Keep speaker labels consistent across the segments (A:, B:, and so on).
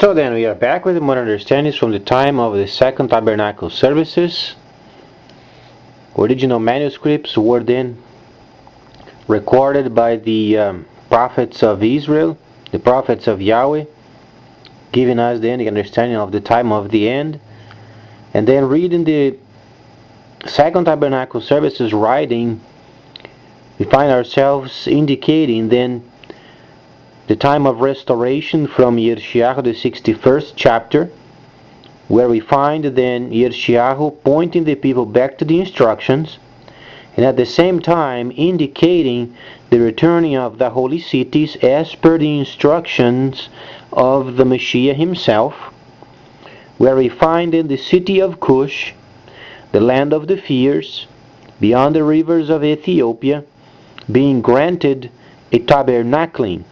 A: So then we are back with more understandings from the time of the Second Tabernacle services. Original manuscripts were then recorded by the prophets of Israel, the prophets of Yahweh, giving us then the understanding of the time of the end. And then reading the Second Tabernacle services writing, we find ourselves indicating then the time of restoration from Yirmiyahu, the 61st chapter, where we find then Yirmiyahu pointing the people back to the instructions, and at the same time indicating the returning of the holy cities as per the instructions of the Messiah himself, where we find in the city of Kush, the land of the fears, beyond the rivers of Ethiopia, being granted a tabernacling.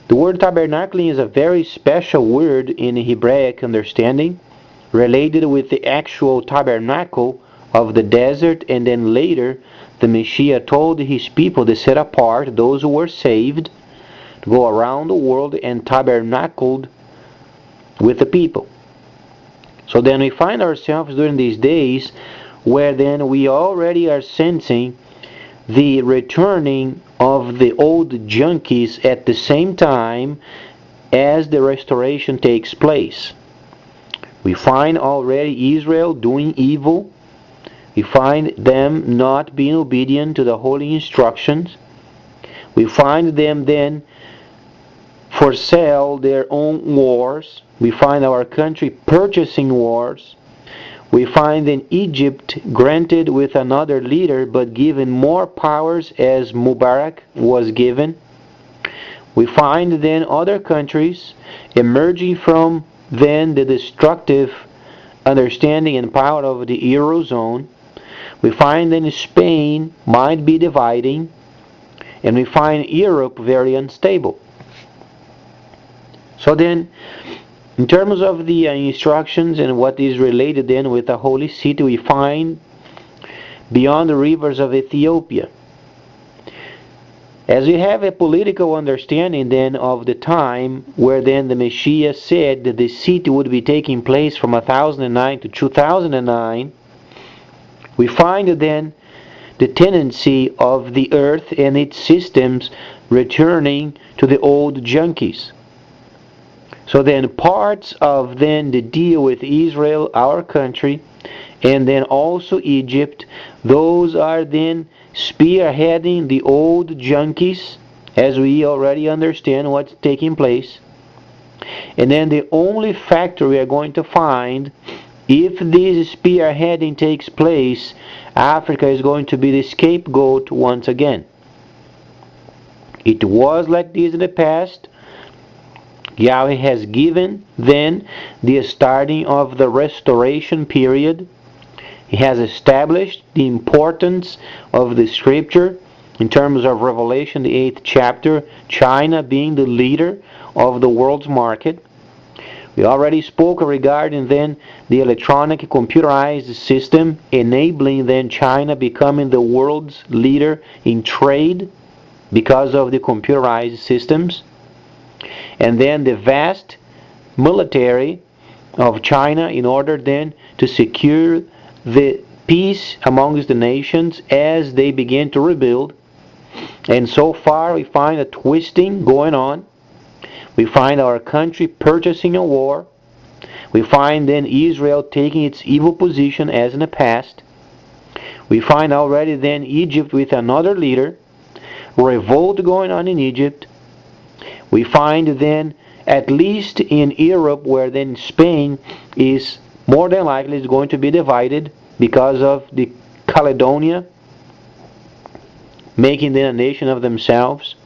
A: The word tabernacling is a very special word in Hebraic understanding, related with the actual tabernacle of the desert, and then later the Messiah told his people to set apart those who were saved, to go around the world and tabernacled with the people. So then we find ourselves during these days where then we already are sensing the returning of the old junkies at the same time as the restoration takes place. We find already Israel doing evil. We find them not being obedient to the holy instructions. We find them then foresell their own wars. We find our country purchasing wars. We find in Egypt granted with another leader but given more powers as Mubarak was given. We find then other countries emerging from then the destructive understanding and power of the Eurozone. We find then Spain might be dividing, and we find Europe very unstable. So then, in terms of the instructions and what is related then with the holy city, we find beyond the rivers of Ethiopia. As we have a political understanding then of the time where then the Messiah said that the city would be taking place from 1009 to 2009, we find then the tendency of the earth and its systems returning to the old junkies. So then parts of then the deal with Israel, our country, and then also Egypt, those are then spearheading the old junkies, as we already understand what's taking place. And then the only factor we are going to find, if this spearheading takes place, Africa is going to be the scapegoat once again. It was like this in the past. Yahweh has given then the starting of the restoration period. He has established the importance of the scripture in terms of Revelation, the 8th chapter, China being the leader of the world's market. We already spoke regarding then the electronic computerized system, enabling then China becoming the world's leader in trade because of the computerized systems. And then the vast military of China in order then to secure the peace amongst the nations as they begin to rebuild. And so far we find a twisting going on. We find our country purchasing a war. We find then Israel taking its evil position as in the past. We find already then Egypt with another leader. Revolt going on in Egypt. We find then, at least in Europe, where then Spain is more than likely is going to be divided because of the Caledonia making then a nation of themselves,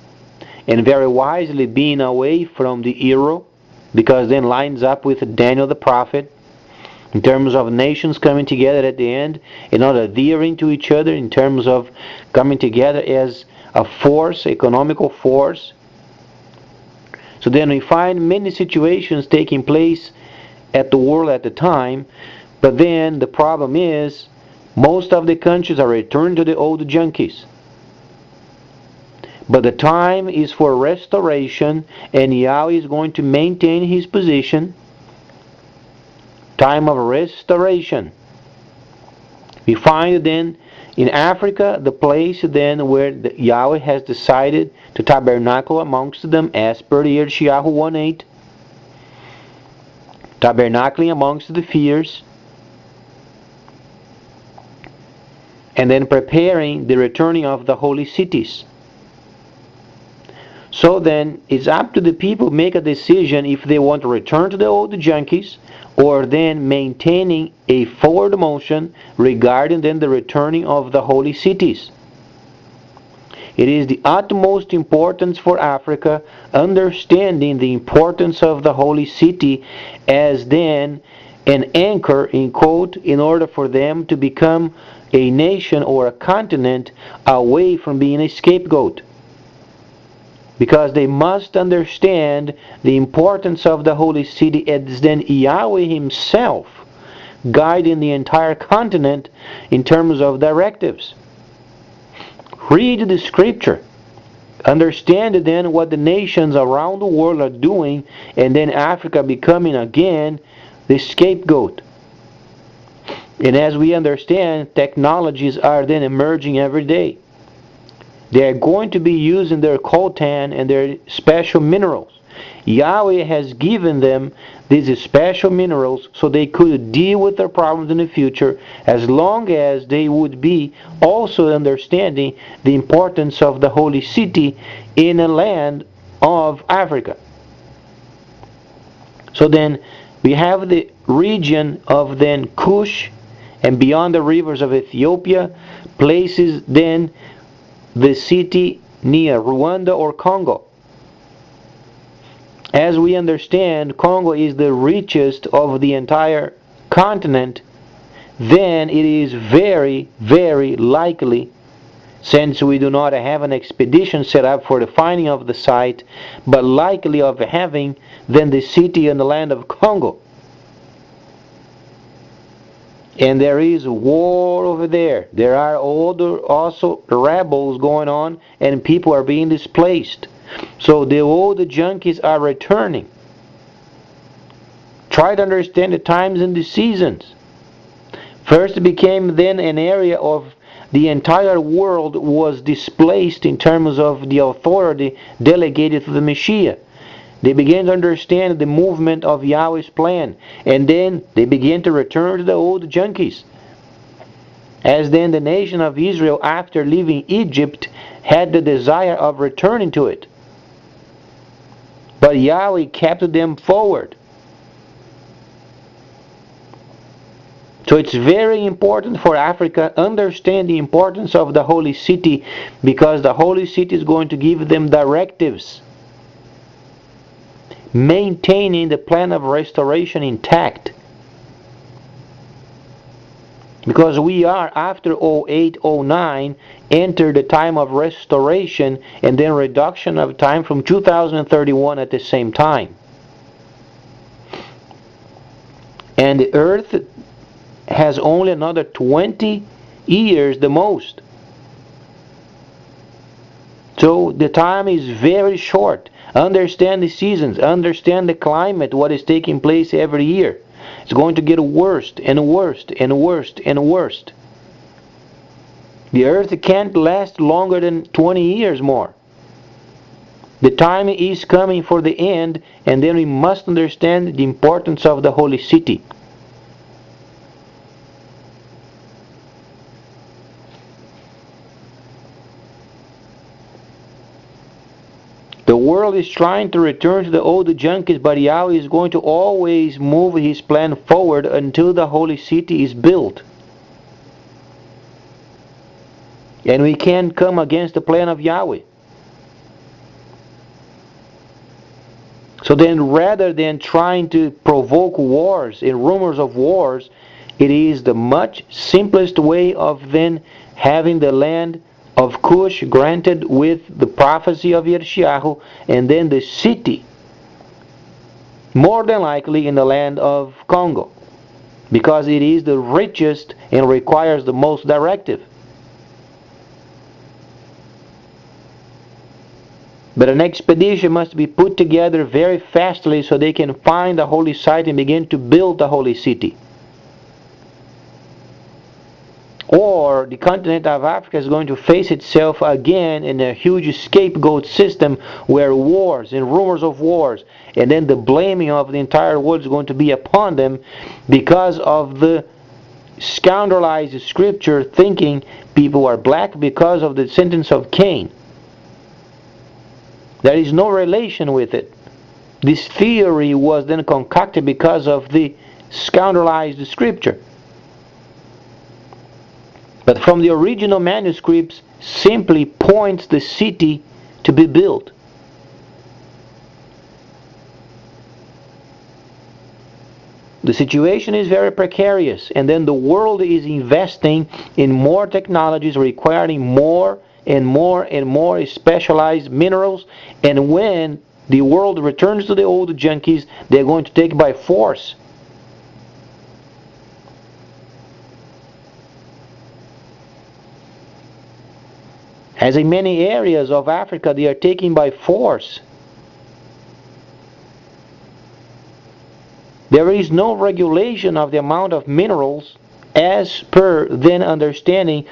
A: and very wisely being away from the euro, because then lines up with Daniel the prophet in terms of nations coming together at the end and not adhering to each other in terms of coming together as a force, economical force. So then we find many situations taking place at the world at the time, but then the problem is most of the countries are returned to the old junkies. But the time is for restoration, and Yahweh is going to maintain his position. Time of restoration. We find then in Africa the place then where Yahweh has decided to tabernacle amongst them as per the Yeshayahu 1:8. Tabernacling amongst the fears, and then preparing the returning of the holy cities. So then it's up to the people to make a decision if they want to return to the old junkies, or then maintaining a forward motion regarding then the returning of the holy cities. It is the utmost importance for Africa, understanding the importance of the holy city as then an anchor, in quote, in order for them to become a nation or a continent away from being a scapegoat. Because they must understand the importance of the holy city as then Yahweh himself guiding the entire continent in terms of directives. Read the scripture. Understand then what the nations around the world are doing, and then Africa becoming again the scapegoat. And as we understand, technologies are then emerging every day. They are going to be using their coltan and their special minerals. Yahweh has given them these special minerals so they could deal with their problems in the future, as long as they would be also understanding the importance of the holy city in a land of Africa. So then we have the region of then Kush, and beyond the rivers of Ethiopia, places then the city near Rwanda or Congo. As we understand, Congo is the richest of the entire continent. Then it is very, very likely, since we do not have an expedition set up for the finding of the site, but likely of having then the city in the land of Congo. And there is war over there. There are also rebels going on, and people are being displaced. So the old junkies are returning. Try to understand the times and the seasons. First it became then an area of the entire world was displaced in terms of the authority delegated to the Messiah. They began to understand the movement of Yahweh's plan, and then they began to return to the old junkies. As then the nation of Israel, after leaving Egypt, had the desire of returning to it. But Yahweh kept them forward. So it's very important for Africa to understand the importance of the holy city, because the holy city is going to give them directives, maintaining the plan of restoration intact. Because we are, after 08, 09, enter the time of restoration, and then reduction of time from 2031 at the same time. And the earth has only another 20 years the most. So the time is very short. Understand the seasons, understand the climate, what is taking place every year. It's going to get worse and worse and worse and worse. The earth can't last longer than 20 years more. The time is coming for the end, and then we must understand the importance of the holy city. The world is trying to return to the old junkies, but Yahweh is going to always move his plan forward until the holy city is built. And we can't come against the plan of Yahweh. So then, rather than trying to provoke wars and rumors of wars, it is the much simplest way of then having the land of Kush granted with the prophecy of Yeshayahu, and then the city, more than likely in the land of Congo, because it is the richest and requires the most directive. But an expedition must be put together very fastly so they can find the holy site and begin to build the holy city. Or the continent of Africa is going to face itself again in a huge scapegoat system where wars and rumors of wars, and then the blaming of the entire world is going to be upon them because of the scoundrelized scripture thinking people are black because of the sentence of Cain. There is no relation with it. This theory was then concocted because of the scoundrelized scripture. But from the original manuscripts simply points the city to be built. The situation is very precarious, and then the world is investing in more technologies requiring more and more and more specialized minerals, and when the world returns to the old junkies, they're going to take by force. As in many areas of Africa, they are taken by force. There is no regulation of the amount of minerals as per then understanding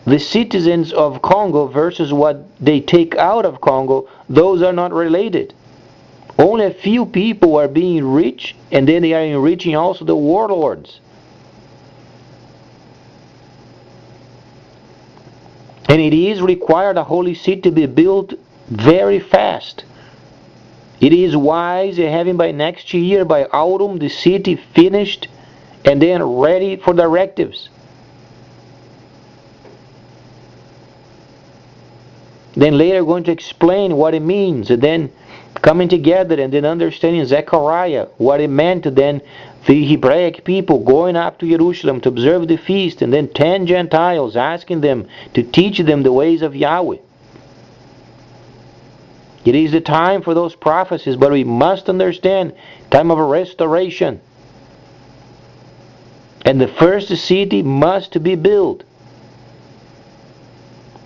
A: the citizens of Congo versus what they take out of Congo. Those are not related. Only a few people are being rich, and then they are enriching also the warlords. And it is required a holy city to be built very fast. It is wise having by next year, by autumn, the city finished and then ready for directives. Then later going to explain what it means, and then coming together and then understanding Zechariah, what it meant to then the Hebraic people going up to Jerusalem to observe the feast, and then 10 Gentiles asking them to teach them the ways of Yahweh. It is the time for those prophecies, but we must understand time of a restoration. And the first city must be built.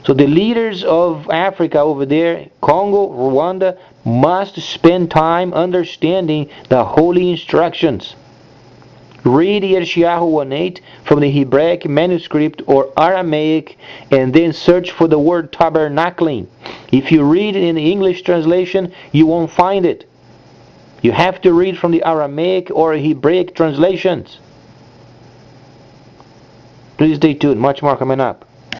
A: So the leaders of Africa over there, Congo, Rwanda, must spend time understanding the holy instructions. Read Yeshayahu 1:8 from the Hebraic manuscript or Aramaic, and then search for the word tabernacling. If you read it in the English translation, you won't find it. You have to read from the Aramaic or Hebraic translations. Please stay tuned. Much more coming up.